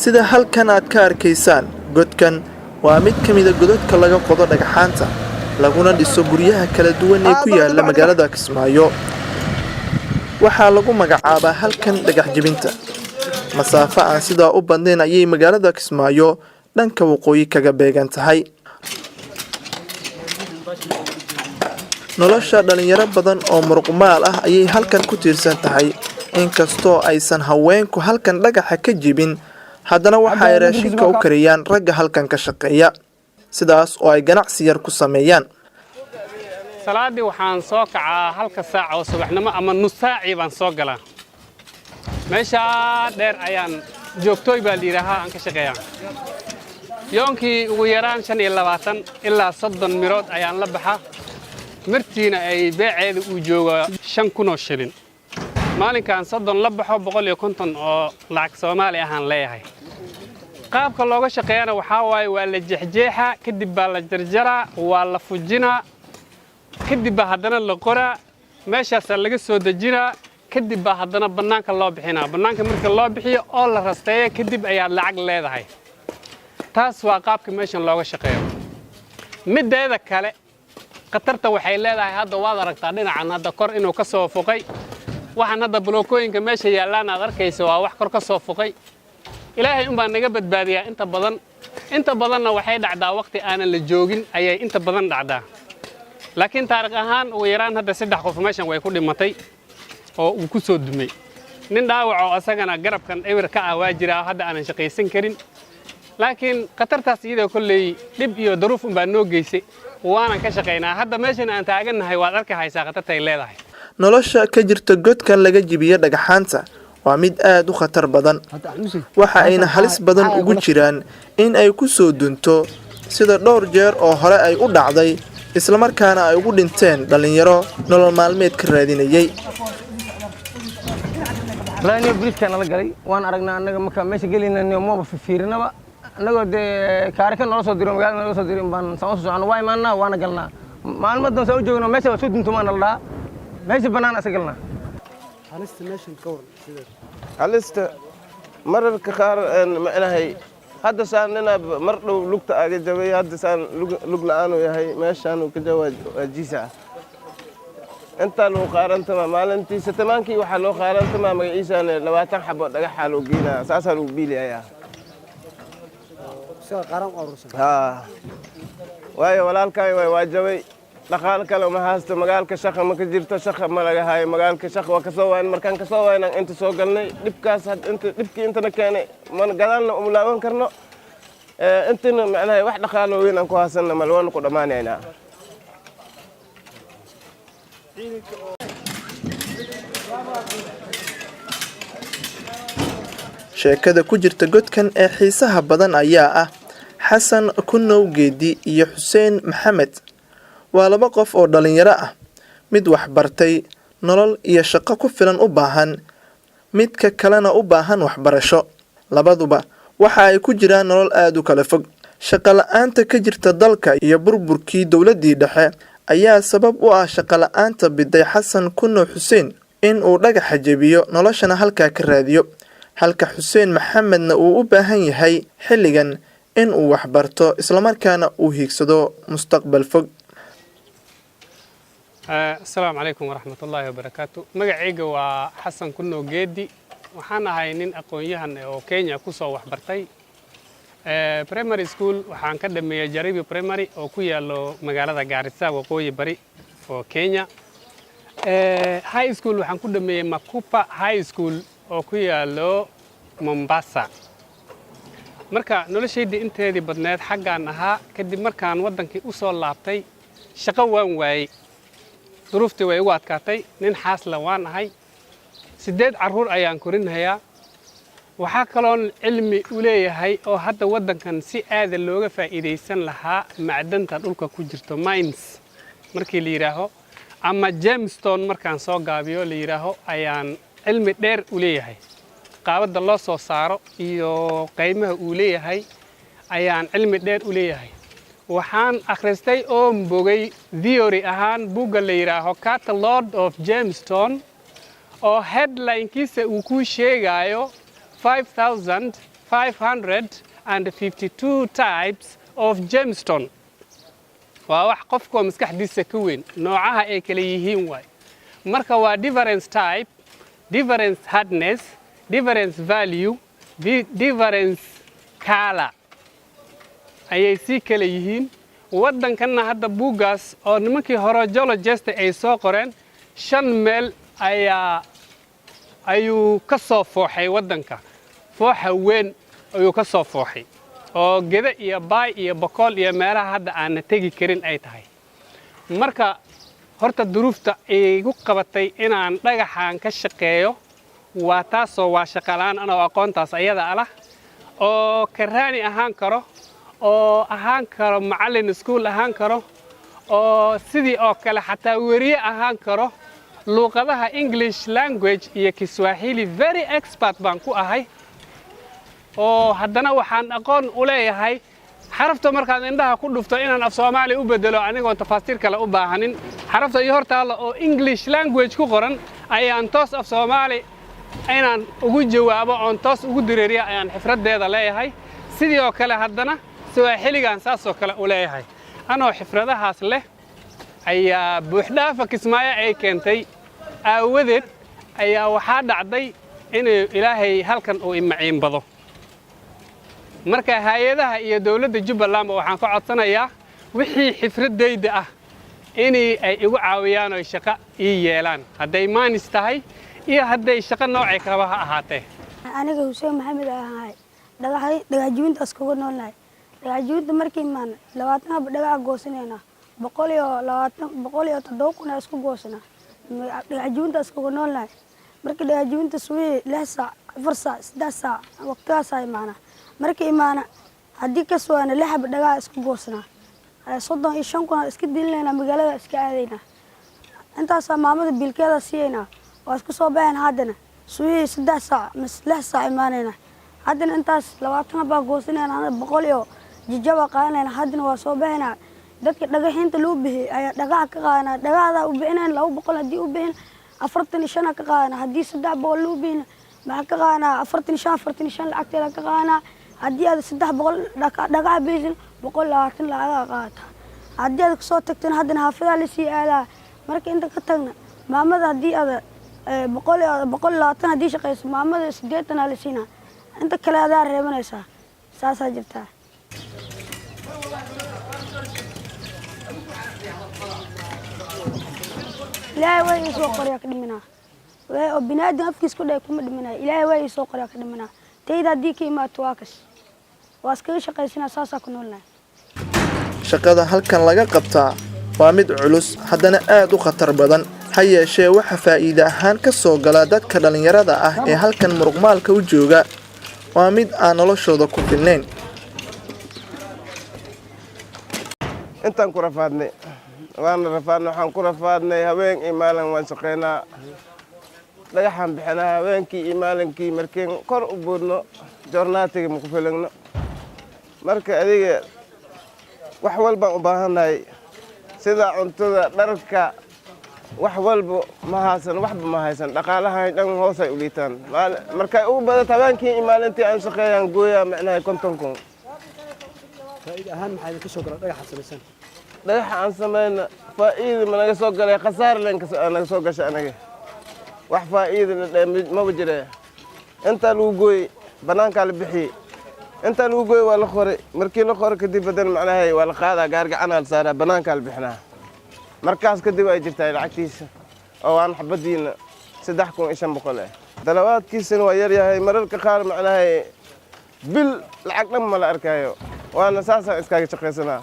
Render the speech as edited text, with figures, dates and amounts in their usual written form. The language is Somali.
sida halkan aad ka arkaysaan godkan waa mid ka mid ah godadka laga qodo dhagaxaanta laguna dhiso guryaha kala duwan ee ku yaala magaalada Kismaayo waxaa lagu magacaabaa halkan dhagax jebinta masaafo aan sidaa u badnayn ayay magaalada Kismaayo dhanka waqooyi kaga beegan tahay nolosha dhalinyaro badan oo muruqmaal ah ayay halkan ku tiirsan tahay inkastoo aysan haweenku halkan dhagaxa ka jebin haddana waxa ay raashinka u kariyaan ragga halkan ka shaqeeya sidaas oo ay ganacsi yar ku sameeyaan salaadii waxaan soo kacaa halka saac oo subaxnimo ama nus saaci baan soo galaa meesha dheer ayaan joogtooy baa liiraha aan ka shaqeeyaa yoonkii ugu yaraan 25 ilaa 30 mirood ayaan la baxaa martiina ay beeceedu u joogo 5,000 shilin maalinkan 30 la baxo 150 oo lacag Soomaali ahaan leeyahay qaabka looga shaqeeyana waxa waaye waa la jeexjeexa kadib baa la jarjaraa waa la fujinaa kadib baa haddana la qoraa meeshaas laga soo dejinaa kadib baa haddana banaanka loo bixinaa banaanka marka loo bixiyo oo la rasteeyo kadib ayaa lacag leedahay taas waa qaabka meeshan looga shaqeeyo mideeda kale qatarta waxay leedahay hadda waad aragtaa dhinacan hadda kor inuu ka soo foqay waxaan hadda blookooyinka meesha yaalaan aad arkayso waa wax kor ka soo foqay ilaahay un baa naga badbaadiyaa inta badanna waxay dhacdaa waqti aanan la joogin ayay inta badan dhacdaa laakiin taariikh ahaan ugu yaraan hadda 3 qof meeshan way ku dhimatay oo uu ku soo dumay nin dhaawac oo asagana garabkan ewer ka ah waa jira hadda aanan shaqaysan karin laakiin qatartaas iyadoo kulay dib iyo duruuf un baa noo geysay waana ka shaqeynaa hadda meeshan aan taaganahay waad arkaysaa qatarta ay leedahay nolosha ka jirta godkan laga jibiyo dhagaxaanta waa mid aad u khatar badan waxa ayna halis badan ugu jiraan in ay ku soo dunto sida dhowr jeer oo hore ay u dhacday isla markaana ay ugu dhinteen dhalinyaro nolol maalmeed ka raadinayay raaniyo briefkan la galay waan aragnaa anaga marka meesha gelinayno mooba fiirinaba anagoo de kaarika noo soo diro magaalada noo soo dirin baan soo socono way maana waana galnaa maalmadan soo joogno meesha soo dunto maana la meesha banaan asagalna halista mararka qaar macnahay hadda saanina mar dhow lugta aga jabay hadda saan lug la'aan uu yahay meeshaan uu ka jawaaj wajiisa inta loo qaarantama maalintii satamaankii waxa loo qaarantama magaciisaan 20 xabo dhagaxa loo geynaa saasa loo biiliyaa waayo walaalkay way waajabay dhaqaal kale ma haasto magaalka shaqo ma ka jirto shaqo ma laga hayo magaalka shaqo waa ka soo wayn markaan ka soo waynaan inta soo galnay dibkaas dibkii intana keenay man gadaalna u laaban karno intana macnaheedu wax dhaqaal weyn aan ku haasanna malwan ku dhamaanaynaa sheekada ku jirta godkan ee xiisaha badan ayaa ah Xasan Kunow Geedi iyo Xuseen Maxamed waa laba qof oo dhalinyaro ah mid wax bartay nolol iyo shaqo ku filan u baahan midka kalena u baahan waxbarasho labaduba waxa ay ku jiraan nolol aad u kala fog shaqo la'aanta ka jirta dalka iyo burburkii dawladii dhexe ayaa sabab u ah shaqo la'aanta biday Xasan Kunow Xuseen in uu dhagax jabiyo noloshana halka ka raadiyo halka Xuseen Maxamedna uu u baahan yahay xilligan in uu wax barto isla markaana uu hiigsado mustaqbal fog السلام عليكم ورحمة الله وبركاته مقعيقة وحسن كنو جيدي وحانا هاي نين أقوياهن أو كينيا كوسو وحبرتي بريماري سكول وحان كدمي جريبي بريماري أو كويا لو مقالة غارسا وقوي بري أو كينيا هاي سكول وحان كدمي مكوبا هاي سكول أو كويا لو مومباسا marka noloshaydi inteedii badneed xaggaan ahaa kadib markaan wadankii u soo laabtay shaqo waan waayay duruuftii way ugu adkaatay nin xaasla waan ahay 8 caruur ayaan korinayaa waxa kaloon cilmi u leeyahay oo hadda wadankan si aad looga faa'iideysan lahaa macdanta dhulka ku jirto mines markii la yiraaho ama gemstone markaan soo gaabiyo la yiraaho ayaan cilmi dheer u leeyahay qaabada loo soo saaro iyo qiimaha uu leeyahay ayaan cilmi dheer u leeyahay waxaan akhristay oo mbogay theory ahaan buugga la yiraaho Catalog of Gemstone oo headline-kiisa uu ku sheegayo 5,552 types of gemstone. waa wax qofka maskaxdiisa ka weyn noocaha ay kala yihiin waay marka waa difference type, difference hardness, difference value, difference color ayay si kala yihiin. waddankanna hadda buuggaas oo nimankii hore geologist ay soo qoreen 5 meel ayuu ka soo fooxay waddanka. fooxa weyn ayuu ka soo fooxay oo geda iyo baay iyo boqol iyo meelaha hadda aan tagi karin ay tahay. marka horta duruufta igu qabatay inaan dhagaxan ka shaqeeyo waa taasoo waa shaqalaan anoo aqoontaas ayada ah oo karaani ahaan karo oo ahaan karo macallin iskuul ahaan karo oo sidii oo kale xataa wariye ahaan karo luqadaha English language iyo Kiswahili very expert baan ku ahay oo haddana waxaan aqoon u leeyahay xarafta markaad indhaha ku dhufto inaan af Soomaali u bedelo anigoo tafaasiir kale u baahanin xarafta iyo hortaala oo English language ku qoran ayaan toos af Soomaali inaan ugu jawaabo oo toos ugu direeriyo ayaan xifradeeda leeyahay sidii oo kale haddana Swahiligan saasoo kale u leeyahay anoo xifradahaas leh ayaa buuxdhaafa Kismaayo ay keentay aawadeed ayaa waxaa dhacday in Ilaahay halkan uu imaciin bado. marka hay'adaha iyo dawladda Jubbaland waxaan ka codsanayaa wixii xifradeyda ah inay igu caawiyaan oo shaqo ii yeelaan hadday maanis tahay iyo hadday shaqo noocay kaba ha ahaatee. aniga Hussein Maxamed ahay dhagaxjuuntaas kugu noolnahay dhagaxjuunta markii maan 20 dhagax goosanayna 120 kuna isku goosana dhagaxjuuntaas kugu noolnahay markii dhagaxjuunta suuqii 6 saac 4 saac 3 saac waqtigaas ay maana markii imaana haddii ka suwaana 6 dhagax isku goosana 35 kuna iska dilinayna magaalada iska aadayna intaas maamada bilkeeda siiyayna waa isku soo baxeen haddana suuqii 3 saac mas 6 saac imaanayna haddana intaas 20 baa goosanayna 100 iyo jijaba qaanayna haddana waa soo baxayna dadka dhagaxinta loo bixiyay ayaa dhagax ka qaadana dhagaxda u bixinayna 200 hadii u bixin 45 ka qaadana hadii 300 loo bixin ma ka qaadana 45 lacagteeda ka qaadana hadii aad 300 dhagax bixin 120 lacag qaata hadii aad soo tagteen haddana hafada la sii aadaa marka inta ka tagna maamada hadii aad 120 hadii shaqeyso maamada 80 la siina inta kale aad reebanaysaa saasa jirtaa. ilaahay way soo qoriya ka dhimanaa way oo binaadam afkiis ku dhay kuma dhimanaa ilaahay way soo qoriya ka dhimanaa tayda hadii ka imaato waa kas waa iska shaqaysanaa saasa ku noolnahay. shaqada halkan laga qabtaa waa mid culus haddana aad u khatar badan ha yeeshee waxa faa'iido ahaan ka soo gala dadka dhalinyarada ah ee halkan muruqmaalka u jooga waa mid aan noloshooda ku filnayn. intaan ku rafaadnay waxaan ku rafaadnay habeen iyo maalin waan shaqeynaa dhagaxaan bixinaa habeenkii iyo maalinkii markeen kor u boodno joornaatiga ma ku filagno marka adiga wax walbaan u baahannahay sida cuntada dharka wax walba ma haysan waxba ma haysan dhaqaalahan dhan hoos ay u liitaan markay ugu badato habeenkii iyo maalintii aan shaqeeyaan gooyaa macnaha 50 kun. faa'iido ahaan maxay ka soo galay dhagaxa samaysan dhagaxa aan sameeyna faa'iido ma naga soo galay khasaar leen naga soo gashay anaga wax faa'iido ma wajire inta lagu gooy banaanka la bixiyay inta lagu gooy waa la qoray markii la qoray kadib badan macnaha waa la qaadaa gaargacan la saaraa banaanka la bixinaa markaas kadib ay jirtay lacagtiisa oo aan xabadiina 3500 dalawaadkiisana waa yar yahay mararka qaar macnaha bil lacag dhan ma la arkayo waana saasa iskaga shaqeysanaa.